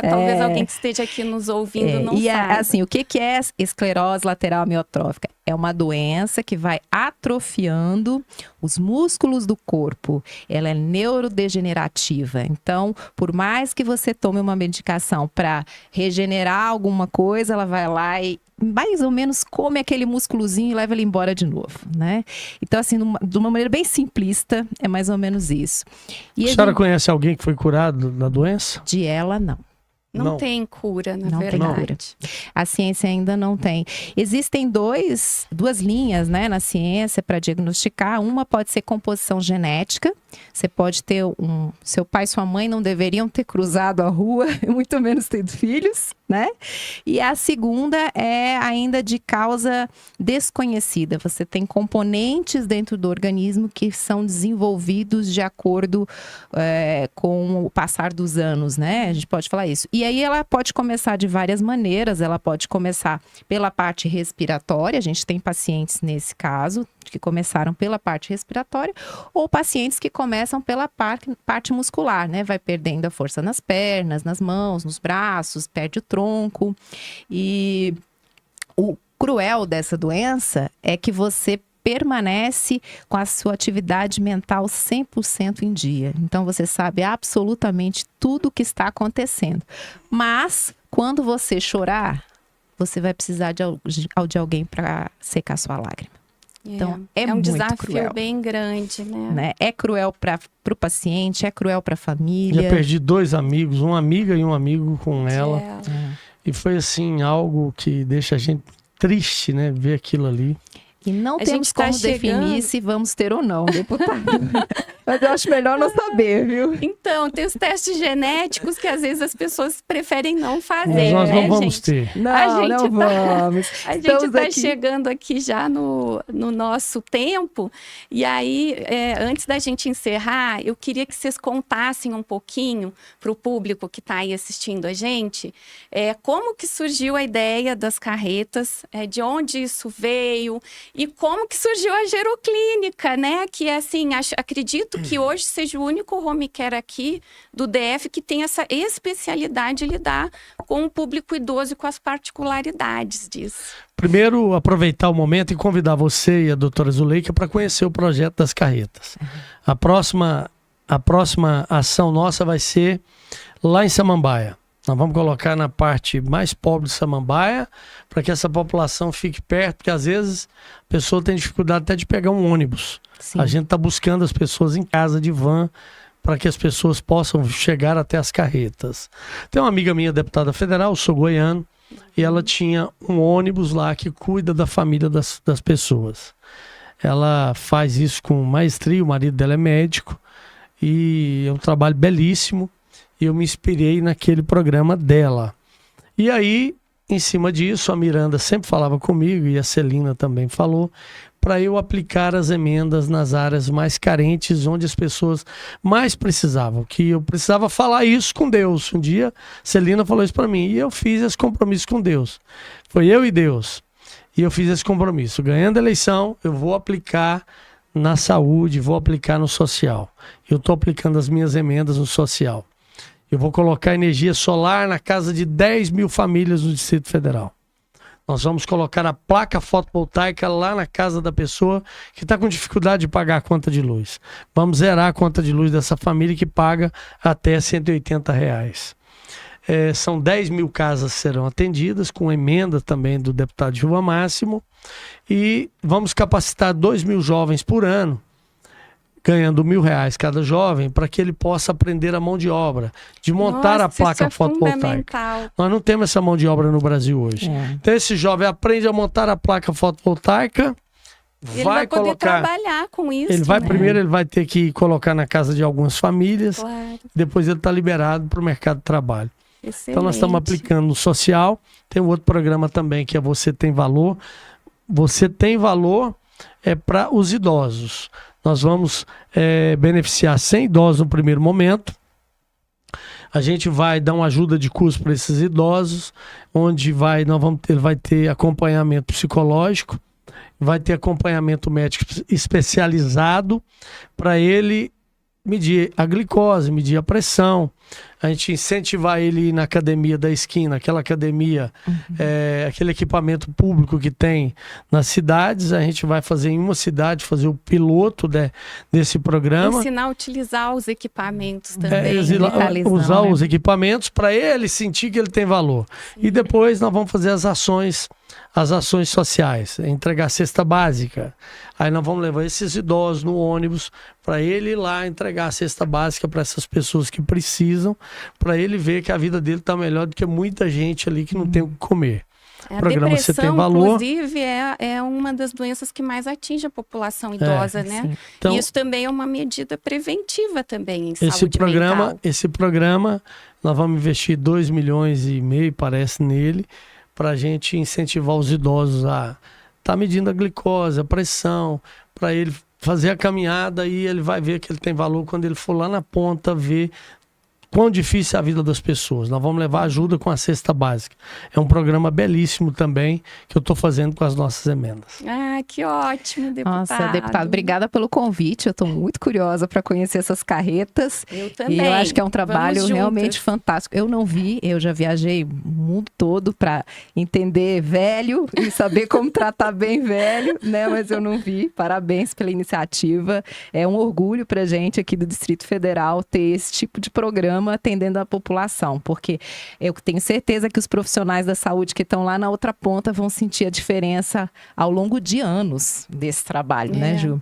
S2: talvez alguém que esteja aqui nos ouvindo não sabe.
S4: Assim, o que é esclerose lateral amiotrófica? É uma doença que vai atrofiando os músculos do corpo. Ela é neurodegenerativa. Então, por mais que você tome uma medicação para regenerar alguma coisa, ela vai lá e mais ou menos come aquele músculozinho e leva ele embora de novo, né? Então, assim, de uma maneira bem simplista, é mais ou menos isso. E
S3: a senhora conhece alguém que foi curado da doença?
S4: De ela, não.
S2: Não tem cura, na verdade.
S4: Tem cura. A ciência ainda não tem. Existem duas linhas, né, na ciência para diagnosticar. Uma pode ser composição genética. Você pode ter seu pai e sua mãe não deveriam ter cruzado a rua, muito menos ter filhos, né? E a segunda é ainda de causa desconhecida. Você tem componentes dentro do organismo que são desenvolvidos de acordo com o passar dos anos, né? A gente pode falar isso. E aí ela pode começar de várias maneiras. Ela pode começar pela parte respiratória. A gente tem pacientes nesse caso que começaram pela parte respiratória, ou pacientes que começam pela parte muscular, né? Vai perdendo a força nas pernas, nas mãos, nos braços, perde o tronco. E o cruel dessa doença é que você permanece com a sua atividade mental 100% em dia. Então, você sabe absolutamente tudo o que está acontecendo. Mas, quando você chorar, você vai precisar de alguém para secar sua lágrima. Então, é um
S2: muito desafio
S4: cruel.
S2: Bem grande, né?
S4: É cruel para o paciente, é cruel para a família.
S3: Já perdi 2 amigos, uma amiga e um amigo com ela. E foi assim, algo que deixa a gente triste, né? Ver aquilo ali.
S4: E não temos como definir se vamos ter ou não, deputado. Mas eu acho melhor não saber, viu?
S2: Então, tem os testes genéticos que às vezes as pessoas preferem não fazer.
S3: Mas nós não vamos
S2: gente?
S3: ter.
S4: Não vamos.
S2: A gente está chegando aqui já no nosso tempo. E aí, antes da gente encerrar, eu queria que vocês contassem um pouquinho para o público que está aí assistindo a gente, como que surgiu a ideia das carretas, de onde isso veio e como que surgiu a Geroclínica, né? Que assim, acredito que hoje seja o único home care aqui do DF que tem essa especialidade de lidar com o público idoso e com as particularidades disso.
S3: Primeiro, aproveitar o momento e convidar você e a doutora Zuleika para conhecer o projeto das carretas. A próxima ação nossa vai ser lá em Samambaia. Nós vamos colocar na parte mais pobre de Samambaia para que essa população fique perto, porque às vezes a pessoa tem dificuldade até de pegar um ônibus. Sim. A gente está buscando as pessoas em casa de van para que as pessoas possam chegar até as carretas. Tem uma amiga minha, deputada federal, sou goiano, e ela tinha um ônibus lá que cuida da família das pessoas. Ela faz isso com maestria, o marido dela é médico, e é um trabalho belíssimo. E eu me inspirei naquele programa dela. E aí, em cima disso, a Miranda sempre falava comigo, e a Celina também falou, para eu aplicar as emendas nas áreas mais carentes, onde as pessoas mais precisavam, que eu precisava falar isso com Deus. Um dia, Celina falou isso para mim, e eu fiz esse compromisso com Deus. Foi eu e Deus. E eu fiz esse compromisso. Ganhando a eleição, eu vou aplicar na saúde, vou aplicar no social. Eu estou aplicando as minhas emendas no social. Eu vou colocar energia solar na casa de 10 mil famílias no Distrito Federal. Nós vamos colocar a placa fotovoltaica lá na casa da pessoa que está com dificuldade de pagar a conta de luz. Vamos zerar a conta de luz dessa família que paga até R$180. São 10 mil casas que serão atendidas, com emenda também do deputado Gilvan Máximo. E vamos capacitar 2 mil jovens por ano, ganhando R$1.000 cada jovem, para que ele possa aprender a mão de obra, de montar a placa fotovoltaica. Nós não temos essa mão de obra no Brasil hoje. Então esse jovem aprende a montar a placa fotovoltaica,
S2: ele vai poder trabalhar com isso.
S3: Ele vai, primeiro ele vai ter que colocar na casa de algumas famílias, depois ele está liberado para o mercado de trabalho.
S2: Excelente.
S3: Então nós estamos aplicando no social. Tem um outro programa também que é Você Tem Valor. Você Tem Valor é para os idosos. Nós vamos beneficiar 100 idosos no primeiro momento. A gente vai dar uma ajuda de custo para esses idosos, onde ele vai ter acompanhamento psicológico, vai ter acompanhamento médico especializado para ele medir a glicose, medir a pressão. A gente incentivar ele a ir na academia da esquina, aquela academia, aquele equipamento público que tem nas cidades. A gente vai fazer em uma cidade, fazer o piloto desse programa.
S2: Ensinar a utilizar os equipamentos também.
S3: Usar os equipamentos para ele sentir que ele tem valor. Sim. E depois nós vamos fazer as ações sociais, entregar cesta básica. Aí nós vamos levar esses idosos no ônibus para ele ir lá entregar a cesta básica para essas pessoas que precisam, para ele ver que a vida dele está melhor do que muita gente ali que não tem o que comer.
S2: A programa Você Tem Valor, inclusive, é uma das doenças que mais atinge a população idosa, né? Então, isso também é uma medida preventiva também em saúde mental.
S3: Esse programa, nós vamos investir 2,5 milhões, parece, nele, para a gente incentivar os idosos a estar medindo a glicose, a pressão, para ele fazer a caminhada, e ele vai ver que ele tem valor quando ele for lá na ponta ver quão difícil é a vida das pessoas. Nós vamos levar ajuda com a cesta básica. É um programa belíssimo também, que eu estou fazendo com as nossas emendas.
S2: Ah, que ótimo, deputado.
S4: Nossa, deputado, obrigada pelo convite. Eu estou muito curiosa para conhecer essas carretas.
S2: Eu também.
S4: E eu acho que é um trabalho realmente fantástico. Eu não vi, eu já viajei o mundo todo para entender velho e saber como tratar bem velho, né? Mas eu não vi. Parabéns pela iniciativa. É um orgulho para a gente aqui do Distrito Federal ter esse tipo de programa atendendo a população, porque eu tenho certeza que os profissionais da saúde que estão lá na outra ponta vão sentir a diferença ao longo de anos desse trabalho, né, Ju?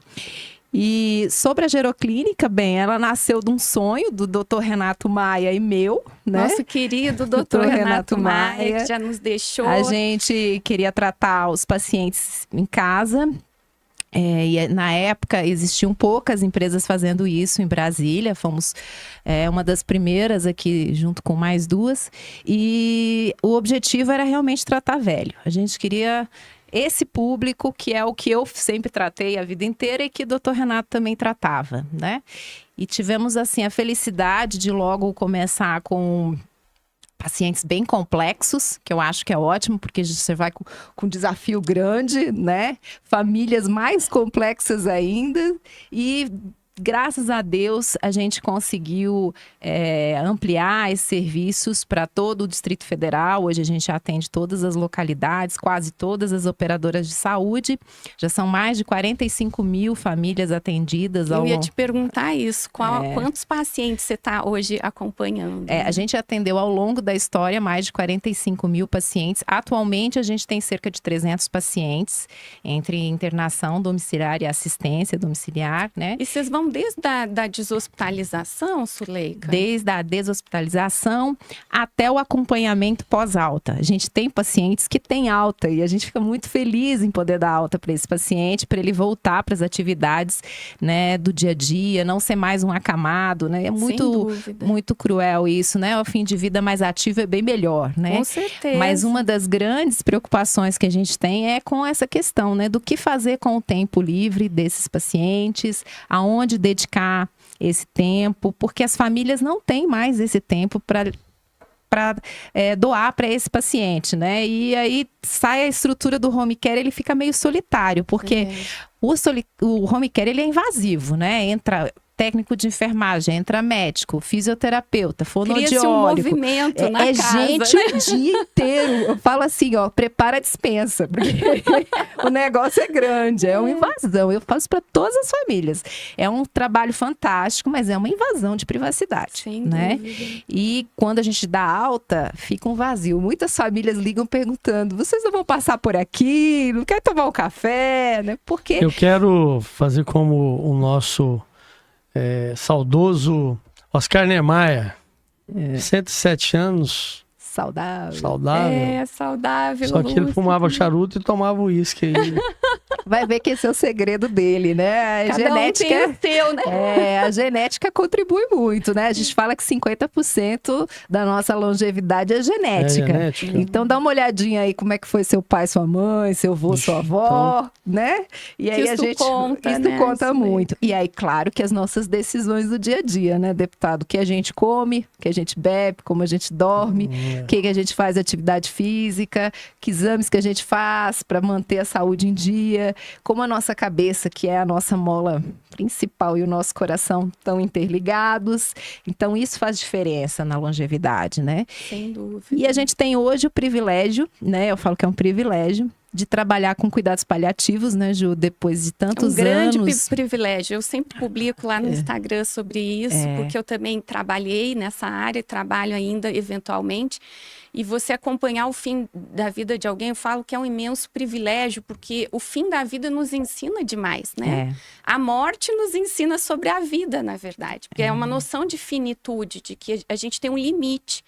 S4: E sobre a Geroclínica, bem, ela nasceu de um sonho do Dr. Renato Maia e meu, né?
S2: Nosso querido Dr. Renato Maia, que já nos deixou.
S4: A gente queria tratar os pacientes em casa. E na época existiam poucas empresas fazendo isso em Brasília, fomos uma das primeiras aqui junto com mais duas, e o objetivo era realmente tratar velho. A gente queria esse público, que é o que eu sempre tratei a vida inteira e que o Dr. Renato também tratava, né? E tivemos assim a felicidade de logo começar com pacientes bem complexos, que eu acho que é ótimo, porque você vai com um desafio grande, né? Famílias mais complexas ainda. E graças a Deus, a gente conseguiu ampliar esses serviços para todo o Distrito Federal. Hoje a gente atende todas as localidades, quase todas as operadoras de saúde. Já são mais de 45 mil famílias atendidas.
S2: Eu ia te perguntar isso. Quantos pacientes você está hoje acompanhando?
S4: A gente atendeu ao longo da história mais de 45 mil pacientes. Atualmente, a gente tem cerca de 300 pacientes entre internação domiciliar e assistência domiciliar, né?
S2: E vocês vão então, desde da deshospitalização, Suleika?
S4: Desde a deshospitalização até o acompanhamento pós-alta. A gente tem pacientes que têm alta e a gente fica muito feliz em poder dar alta para esse paciente, para ele voltar para as atividades, né, do dia a dia, não ser mais um acamado, né? É muito cruel isso, né? O fim de vida mais ativo é bem melhor, né?
S2: Com certeza.
S4: Mas uma das grandes preocupações que a gente tem é com essa questão, né, do que fazer com o tempo livre desses pacientes, aonde dedicar esse tempo, porque as famílias não têm mais esse tempo para doar para esse paciente, né? E aí sai a estrutura do home care, ele fica meio solitário, porque o home care ele é invasivo, né? Entra técnico de enfermagem, entra médico, fisioterapeuta, fonoaudiólogo.
S2: Cria-se um movimento na casa,
S4: gente
S2: né?
S4: o dia inteiro. Eu falo assim, ó, prepara a dispensa, porque o negócio é grande, é uma invasão. Eu faço para todas as famílias. É um trabalho fantástico, mas é uma invasão de privacidade,
S2: Sem
S4: né?
S2: dúvida.
S4: E quando a gente dá alta, fica um vazio. Muitas famílias ligam perguntando, vocês não vão passar por aqui? Não quer tomar um café? Né? Porque
S3: Eu quero fazer como o nosso saudoso Oscar Niemeyer, 107 anos,
S4: saudável.
S3: saudável.
S2: Saudável.
S3: Só que ele
S2: lúcido.
S3: fumava charuto e tomava uísque aí.
S4: Vai ver que esse é o segredo dele, né? A
S2: Cada
S4: genética.
S2: um tem o seu, né?
S4: A genética contribui muito, né? A gente fala que 50% da nossa longevidade é genética.
S3: genética.
S4: Então dá uma olhadinha aí como é que foi seu pai, sua mãe, seu avô, sua avó, né? E aí
S2: Isso conta,
S4: isso
S2: né?
S4: conta
S2: Isso mesmo.
S4: muito. E aí, claro que as nossas decisões do dia a dia, né, deputado? O que a gente come, o que a gente bebe, como a gente dorme, o que a gente faz de atividade física, que exames que a gente faz para manter a saúde em dia, como a nossa cabeça, que é a nossa mola principal, e o nosso coração estão interligados. Então, isso faz diferença na longevidade, né?
S2: Sem dúvida.
S4: E a gente tem hoje o privilégio, né? Eu falo que é um privilégio de trabalhar com cuidados paliativos, né, Ju? Depois de tantos
S2: um grande
S4: anos.
S2: privilégio. Eu sempre publico lá no Instagram sobre isso, porque eu também trabalhei nessa área e trabalho ainda eventualmente. E você acompanhar o fim da vida de alguém, eu falo que é um imenso privilégio, porque o fim da vida nos ensina demais, né? A morte nos ensina sobre a vida, na verdade, porque é uma noção de finitude, de que a gente tem um limite.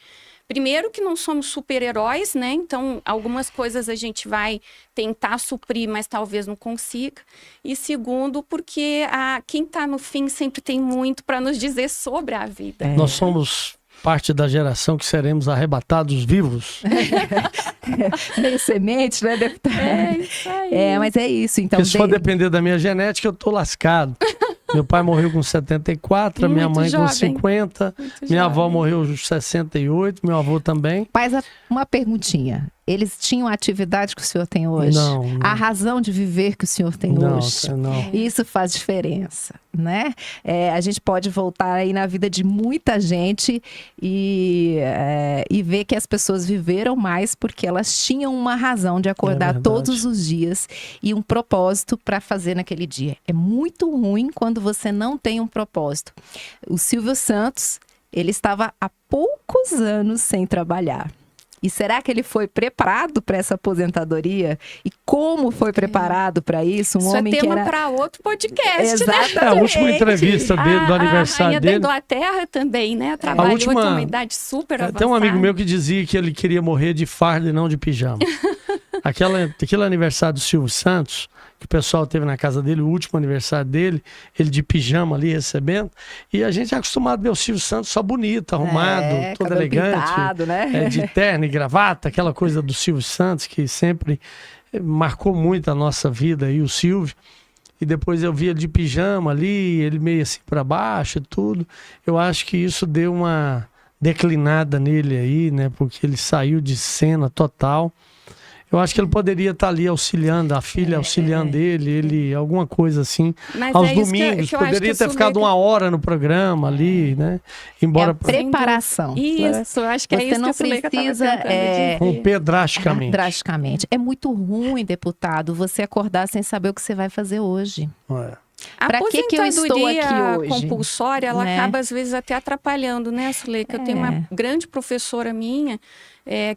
S2: Primeiro que não somos super-heróis, né? Então, algumas coisas a gente vai tentar suprir, mas talvez não consiga. E segundo, porque quem está no fim sempre tem muito para nos dizer sobre a vida.
S3: Nós somos parte da geração que seremos arrebatados vivos.
S4: Meio semente, né, deputado?
S2: É isso aí.
S4: Mas é isso. Então,
S3: Porque se for depender da minha genética, eu tô lascado. Meu pai morreu com 74, minha
S2: Muito
S3: mãe
S2: jovem.
S3: com 50, minha avó morreu com 68, meu avô também.
S4: Faz uma perguntinha. Eles tinham a atividade que o senhor tem hoje?
S3: Não.
S4: A razão de viver que o senhor tem hoje?
S3: Não.
S4: Isso faz diferença, né? A gente pode voltar aí na vida de muita gente e ver que as pessoas viveram mais porque elas tinham uma razão de acordar todos os dias e um propósito para fazer naquele dia. É muito ruim quando você não tem um propósito. O Silvio Santos, ele estava há poucos anos sem trabalhar. E será que ele foi preparado para essa aposentadoria? E como foi preparado para isso?
S2: Isso é tema para outro podcast,
S4: Exatamente.
S2: né?
S3: A última entrevista dele, do aniversário
S2: a rainha
S3: dele.
S2: da Inglaterra também, né? Trabalhou com uma idade super avançada.
S3: Tem um amigo meu que dizia que ele queria morrer de farda e não de pijama. Aquele aniversário do Silvio Santos, que o pessoal teve na casa dele, o último aniversário dele, ele de pijama ali recebendo, e a gente é acostumado a ver o Silvio Santos só bonito, arrumado, todo elegante,
S4: pintado, né?
S3: De terno e gravata, aquela coisa do Silvio Santos que sempre marcou muito a nossa vida aí, o Silvio. E depois eu vi ele de pijama ali, ele meio assim para baixo e tudo. Eu acho que isso deu uma declinada nele aí, né? Porque ele saiu de cena total. Eu acho que ele poderia estar ali auxiliando, a filha auxiliando ele, alguma coisa assim.
S2: Mas
S3: aos
S2: isso
S3: domingos,
S2: que eu
S3: poderia ter ficado uma hora no programa ali, né? Embora
S4: preparação.
S2: Isso, eu acho que
S4: você
S2: é isso
S4: não
S2: que a Suleika
S4: precisa
S3: romper drasticamente.
S4: Drasticamente. É muito ruim, deputado, você acordar sem saber o que você vai fazer hoje.
S2: A
S4: Pra que eu estou aqui
S2: aposentadoria
S4: hoje?
S2: compulsória, ela
S4: Né?
S2: acaba às vezes até atrapalhando, né, Suleika? Eu tenho uma grande professora minha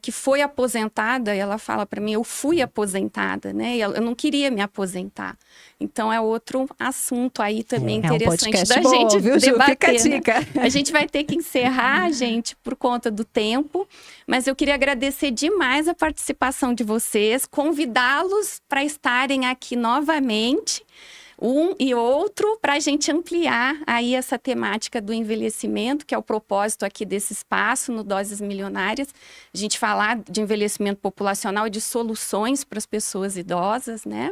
S2: que foi aposentada e ela fala para mim, eu fui aposentada, né? E eu não queria me aposentar. Então é outro assunto aí também interessante
S4: podcast
S2: da
S4: bom,
S2: gente
S4: viu, Ju? Fica a
S2: debater. Né?
S4: dica.
S2: A gente vai ter que encerrar, gente, por conta do tempo, mas eu queria agradecer demais a participação de vocês, convidá-los para estarem aqui novamente, um e outro, para a gente ampliar aí essa temática do envelhecimento, que é o propósito aqui desse espaço no Doses Milionárias, a gente falar de envelhecimento populacional e de soluções para as pessoas idosas, né?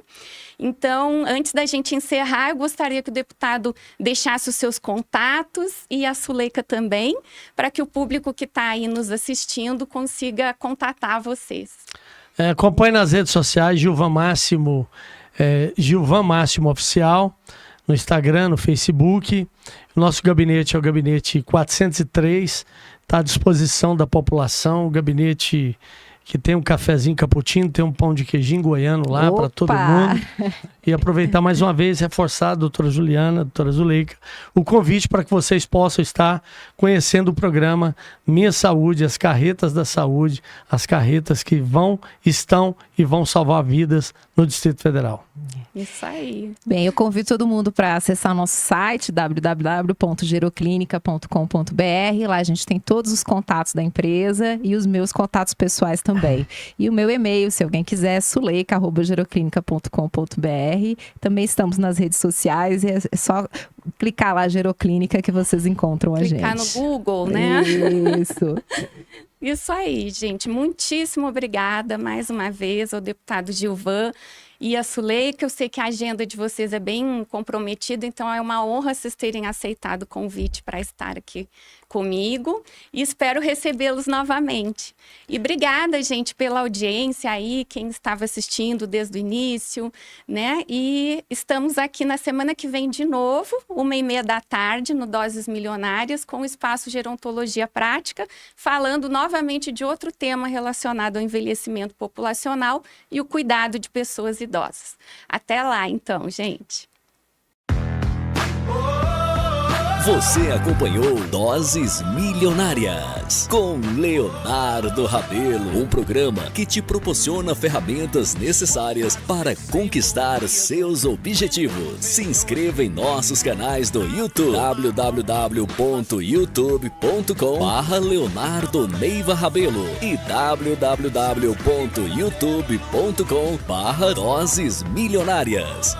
S2: Então, antes da gente encerrar, eu gostaria que o deputado deixasse os seus contatos e a Suleika também, para que o público que está aí nos assistindo consiga contatar vocês.
S3: Acompanhe nas redes sociais, Gilvan Máximo Oficial, no Instagram, no Facebook. O nosso gabinete é o gabinete 403, está à disposição da população, o gabinete que tem um cafezinho cappuccino, tem um pão de queijinho goiano lá para todo mundo. E aproveitar mais uma vez, reforçar a doutora Juliana, a doutora Zuleika, o convite para que vocês possam estar conhecendo o programa Minha Saúde, as carretas da saúde, as carretas que estão e vão salvar vidas no Distrito Federal.
S2: Isso aí.
S4: Bem, eu convido todo mundo para acessar nosso site www.geroclinica.com.br. Lá a gente tem todos os contatos da empresa e os meus contatos pessoais também. E o meu e-mail, se alguém quiser, é suleika@geroclinica.com.br. Também estamos nas redes sociais, é só clicar lá Geroclínica que vocês encontram a gente.
S2: Clicar no Google, né?
S4: Isso.
S2: Isso aí, gente. Muitíssimo obrigada mais uma vez ao deputado Gilvan e a Suleika. Eu sei que a agenda de vocês é bem comprometida, então é uma honra vocês terem aceitado o convite para estar aqui comigo e espero recebê-los novamente. E obrigada, gente, pela audiência aí, quem estava assistindo desde o início, né? E estamos aqui na semana que vem de novo, 13h30 no Doses Milionárias, com o Espaço Gerontologia Prática, falando novamente de outro tema relacionado ao envelhecimento populacional e o cuidado de pessoas idosas. Até lá, então, gente.
S1: Você acompanhou Doses Milionárias com Leonardo Rabelo, um programa que te proporciona ferramentas necessárias para conquistar seus objetivos. Se inscreva em nossos canais do YouTube, www.youtube.com/Leonardo Neiva Rabelo e www.youtube.com/Doses Milionárias.